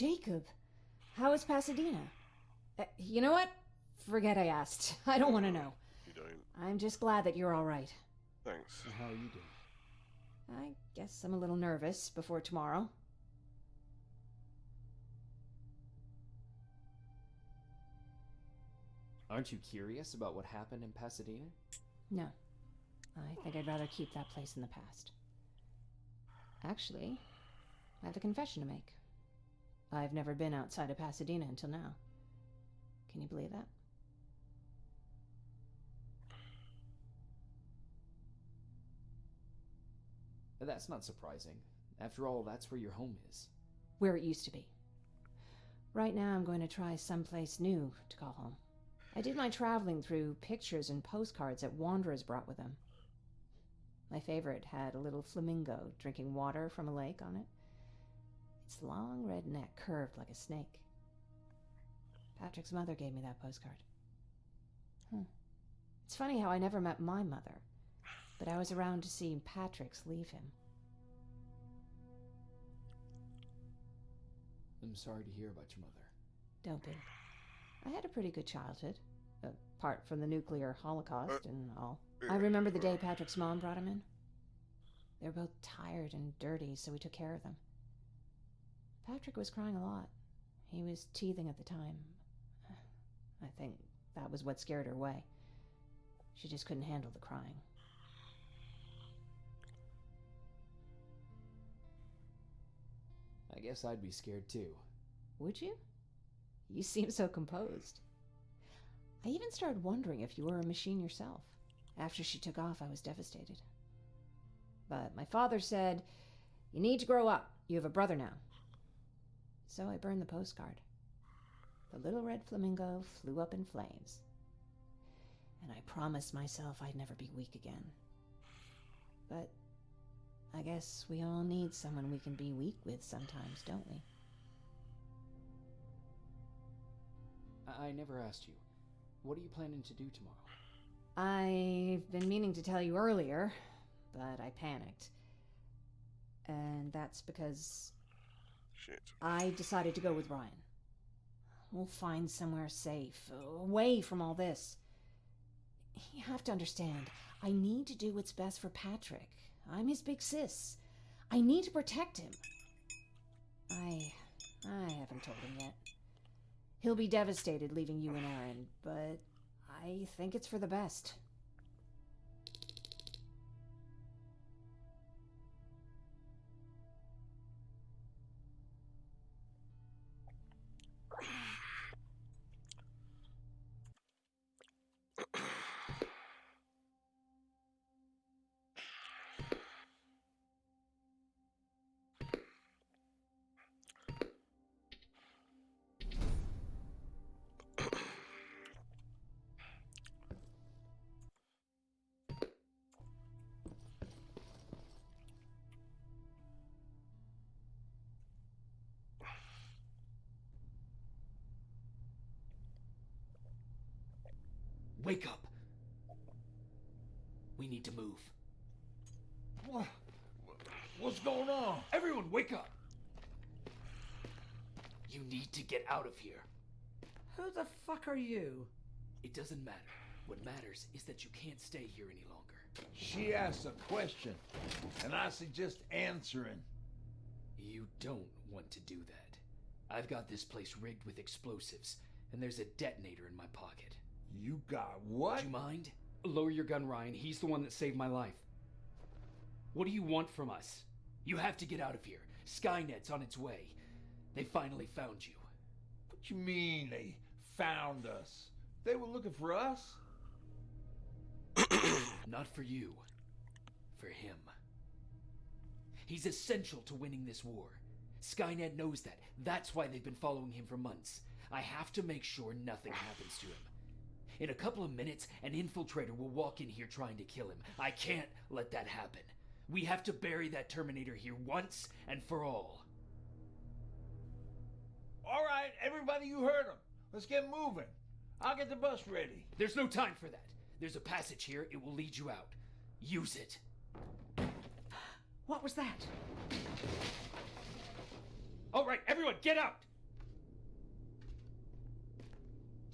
Jacob, how is Pasadena? You know what? Forget I asked. I don't want to know. You don't. I'm just glad that you're all right. Thanks. How are you doing? I guess I'm a little nervous before tomorrow. Aren't you curious about what happened in Pasadena? No. I think I'd rather keep that place in the past. Actually, I have a confession to make. I've never been outside of Pasadena until now. Can you believe that? That's not surprising. After all, that's where your home is. Where it used to be. Right now I'm going to try someplace new to call home. I did my traveling through pictures and postcards that wanderers brought with them. My favorite had a little flamingo drinking water from a lake on it. Its long red neck curved like a snake. Patrick's mother gave me that postcard. It's funny how I never met my mother, but I was around to see Patrick's leave him. I'm sorry to hear about your mother. Don't be. I had a pretty good childhood, apart from the nuclear holocaust and all. I remember the day Patrick's mom brought him in. They were both tired and dirty, so we took care of them. Patrick was crying a lot. He was teething at the time. I think that was what scared her away. She just couldn't handle the crying. I guess I'd be scared too. Would you? You seem so composed. I even started wondering if you were a machine yourself. After she took off, I was devastated. But my father said, "You need to grow up. You have a brother now." So I burned the postcard. The little red flamingo flew up in flames. And I promised myself I'd never be weak again. But I guess we all need someone we can be weak with sometimes, don't we? I never asked you. What are you planning to do tomorrow? I've been meaning to tell you earlier, but I panicked. And that's because Shit. I decided to go with Ryan. We'll find somewhere safe, away from all this. You have to understand, I need to do what's best for Patrick. I'm his big sis. I need to protect him. I haven't told him yet. He'll be devastated leaving you and Aaron, but I think it's for the best. Wake up! We need to move. What's going on? Everyone, wake up! You need to get out of here. Who the fuck are you? It doesn't matter. What matters is that you can't stay here any longer. She asked a question, and I suggest answering. You don't want to do that. I've got this place rigged with explosives, and there's a detonator in my pocket. You got what? Do you mind? Lower your gun, Ryan. He's the one that saved my life. What do you want from us? You have to get out of here. Skynet's on its way. They finally found you. What you mean they found us? They were looking for us? Not for you. For him. He's essential to winning this war. Skynet knows that. That's why they've been following him for months. I have to make sure nothing happens to him. In a couple of minutes, an infiltrator will walk in here trying to kill him. I can't let that happen. We have to bury that Terminator here once and for all. All right, everybody, you heard him. Let's get moving. I'll get the bus ready. There's no time for that. There's a passage here. It will lead you out. Use it. What was that? All right, everyone, get out!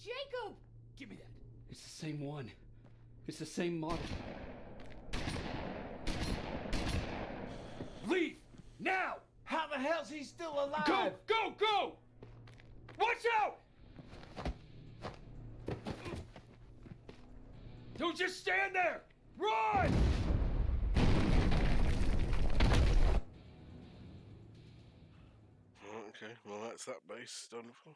Jacob! Give me that. It's the same one. It's the same model. Leave! Now! How the hell's he still alive? Go! Go! Go! Watch out! Don't just stand there! Run! Okay, well that's that base done for.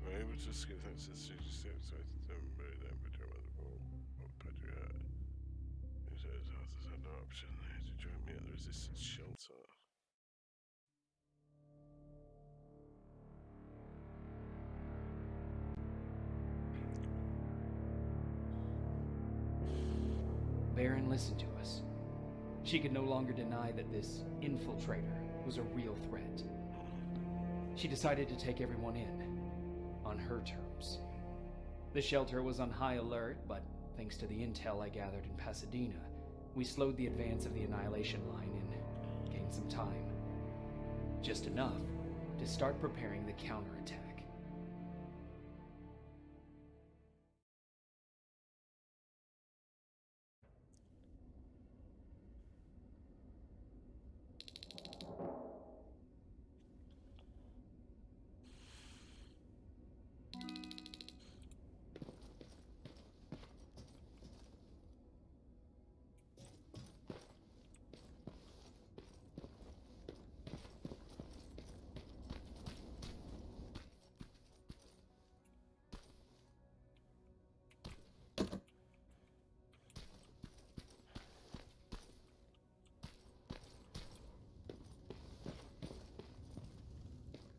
We're able to skip access to the steps with them, but then between the ball. Patriot. Who says houses had no option to join me at the resistance shelter. Baron listened to us. She could no longer deny that this infiltrator was a real threat. She decided to take everyone in, on her terms. The shelter was on high alert, but thanks to the intel I gathered in Pasadena, we slowed the advance of the Annihilation Line and gained some time. Just enough to start preparing the counterattack.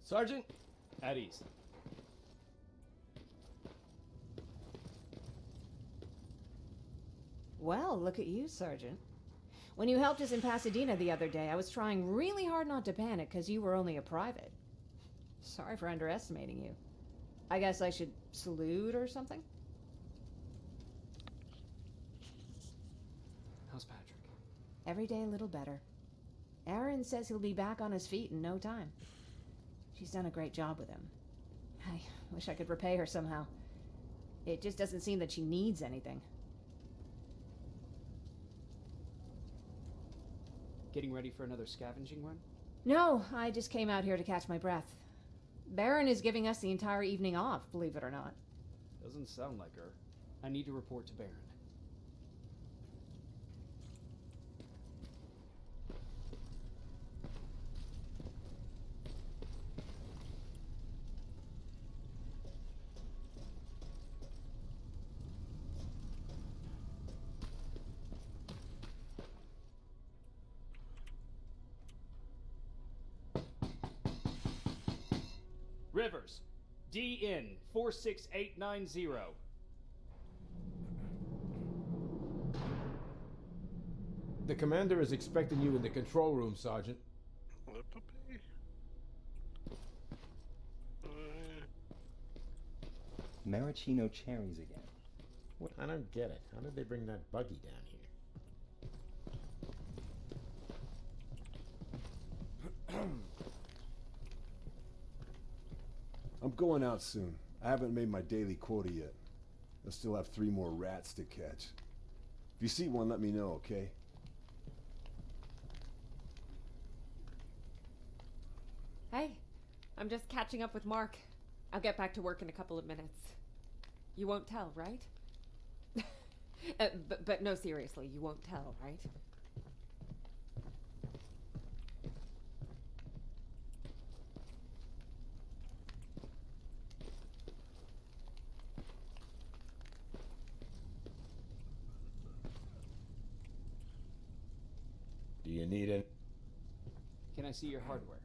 Sergeant, at ease. Well, look at you, Sergeant. When you helped us in Pasadena the other day, I was trying really hard not to panic because you were only a private. Sorry for underestimating you. I guess I should salute or something? How's Patrick? Every day a little better. Aaron says he'll be back on his feet in no time. She's done a great job with him. I wish I could repay her somehow. It just doesn't seem that she needs anything. Getting ready for another scavenging run? No, I just came out here to catch my breath. Baron is giving us the entire evening off, believe it or not. Doesn't sound like her. I need to report to Baron. Rivers, DN 46890. The commander is expecting you in the control room, Sergeant. The puppy. Maraschino cherries again. What? I don't get it. How did they bring that buggy down here? I'm going out soon. I haven't made my daily quota yet. I still have 3 more rats to catch. If you see one, let me know, okay? Hey, I'm just catching up with Mark. I'll get back to work in a couple of minutes. You won't tell, right? But no, seriously, you won't tell, right? Do you need it? Can I see your hardware?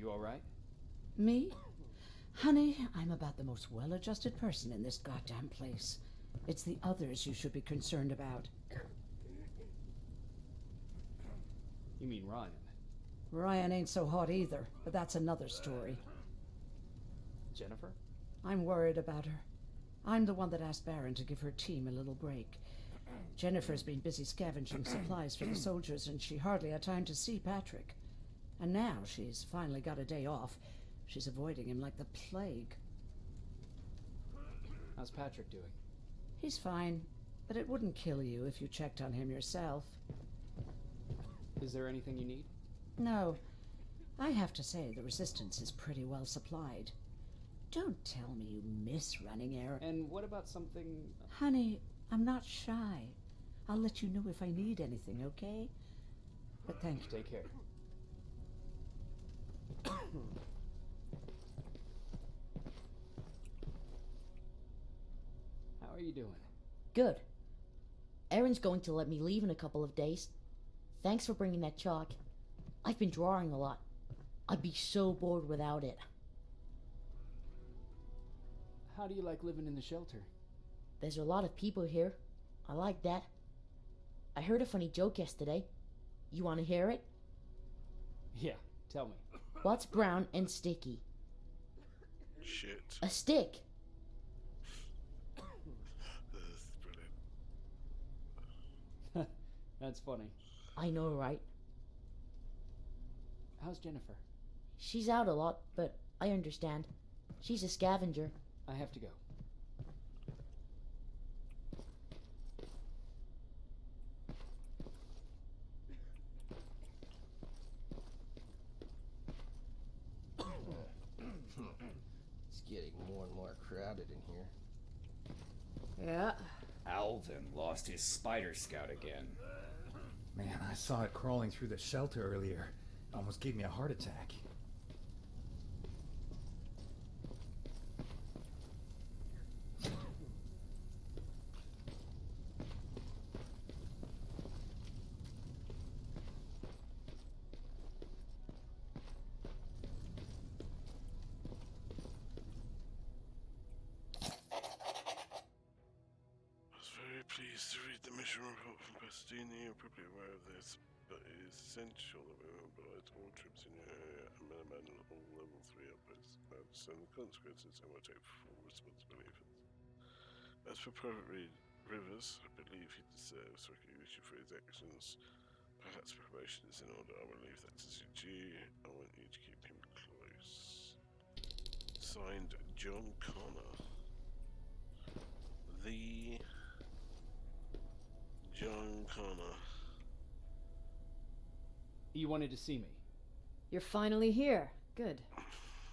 You alright? Me? Honey, I'm about the most well-adjusted person in this goddamn place. It's the others you should be concerned about. You mean Ryan? Ryan ain't so hot either, but that's another story. Jennifer? I'm worried about her. I'm the one that asked Baron to give her team a little break. Jennifer's been busy scavenging supplies for the soldiers, and she hardly had time to see Patrick. And now she's finally got a day off. She's avoiding him like the plague. How's Patrick doing? He's fine, but it wouldn't kill you if you checked on him yourself. Is there anything you need? No. I have to say the Resistance is pretty well supplied. Don't tell me you miss running errands. And what about something... Honey, I'm not shy. I'll let you know if I need anything, okay? But thank you. Take care. How are you doing? Good. Erin's going to let me leave in a couple of days. Thanks for bringing that chalk. I've been drawing a lot. I'd be so bored without it. How do you like living in the shelter? There's a lot of people here. I like that. I heard a funny joke yesterday. You want to hear it? Yeah, tell me. What's brown and sticky? Shit. A stick. That's brilliant. That's funny. I know, right? How's Jennifer? She's out a lot, but I understand. She's a scavenger. I have to go. It's getting more and more crowded in here. Yeah. Alvin lost his spider scout again. Man, I saw it crawling through the shelter earlier. It almost gave me a heart attack. I was very pleased to read the mission report from Pasadena. You're probably aware of this, but it is essential that we mobilize all troops in your area and minimize all level 3 outposts. I understand the consequences and will take full responsibility for this. As for Private Rivers, I believe he deserves recognition for his actions. Perhaps promotion is in order. I will leave that to CG. I want you to keep him close. Signed, John Connor. The John Connor. You wanted to see me? You're finally here. Good.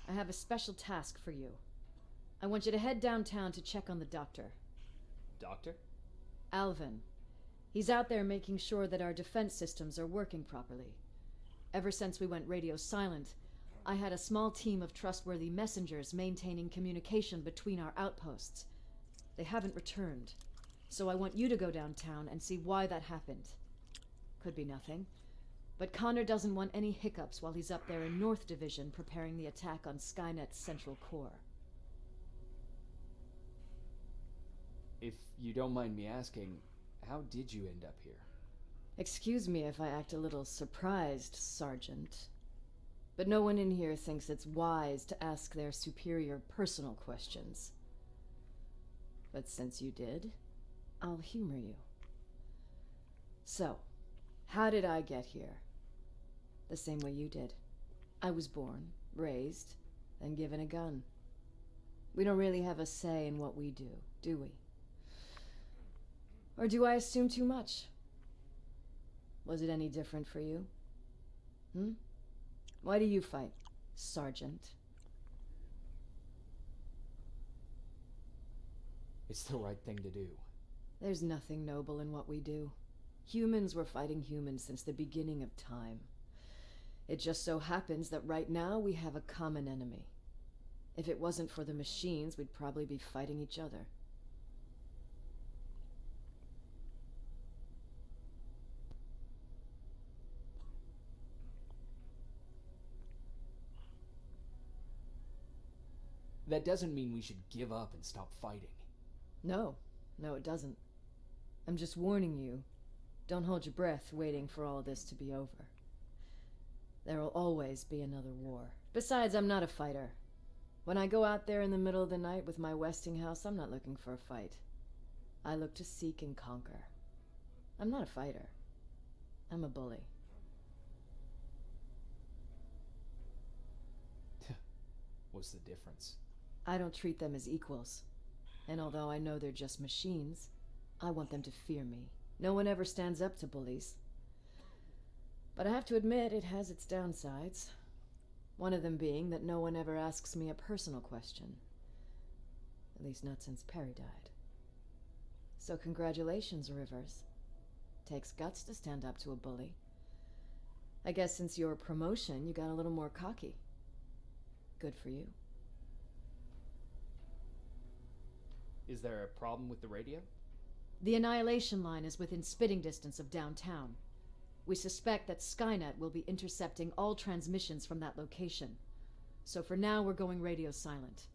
I have a special task for you. I want you to head downtown to check on the doctor. Doctor? Alvin. He's out there making sure that our defense systems are working properly. Ever since we went radio silent, I had a small team of trustworthy messengers maintaining communication between our outposts. They haven't returned, so I want you to go downtown and see why that happened. Could be nothing, but Connor doesn't want any hiccups while he's up there in North Division preparing the attack on Skynet's central core. If you don't mind me asking, how did you end up here? Excuse me if I act a little surprised, Sergeant. But no one in here thinks it's wise to ask their superior personal questions. But since you did, I'll humor you. So, how did I get here? The same way you did. I was born, raised, and given a gun. We don't really have a say in what we do we? Or do I assume too much? Was it any different for you? Why do you fight, Sergeant? It's the right thing to do. There's nothing noble in what we do. Humans were fighting humans since the beginning of time. It just so happens that right now we have a common enemy. If it wasn't for the machines, we'd probably be fighting each other. That doesn't mean we should give up and stop fighting. No, it doesn't. I'm just warning you. Don't hold your breath waiting for all this to be over. There will always be another war. Besides, I'm not a fighter. When I go out there in the middle of the night with my Westinghouse, I'm not looking for a fight. I look to seek and conquer. I'm not a fighter. I'm a bully. What's the difference? I don't treat them as equals. And although I know they're just machines, I want them to fear me. No one ever stands up to bullies. But I have to admit, it has its downsides. One of them being that no one ever asks me a personal question. At least not since Perry died. So congratulations, Rivers. Takes guts to stand up to a bully. I guess since your promotion, you got a little more cocky. Good for you. Is there a problem with the radio? The Annihilation Line is within spitting distance of downtown. We suspect that Skynet will be intercepting all transmissions from that location. So for now, we're going radio silent.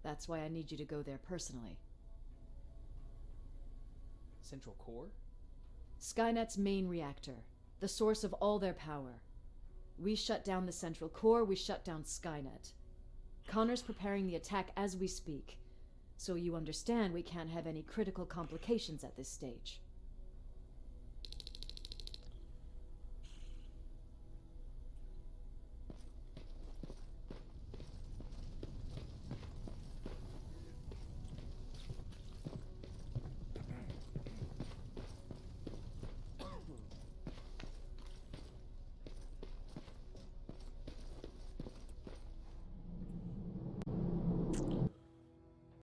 That's why I need you to go there personally. Central Core? Skynet's main reactor, the source of all their power. We shut down the Central Core, we shut down Skynet. Connor's preparing the attack as we speak, so you understand we can't have any critical complications at this stage.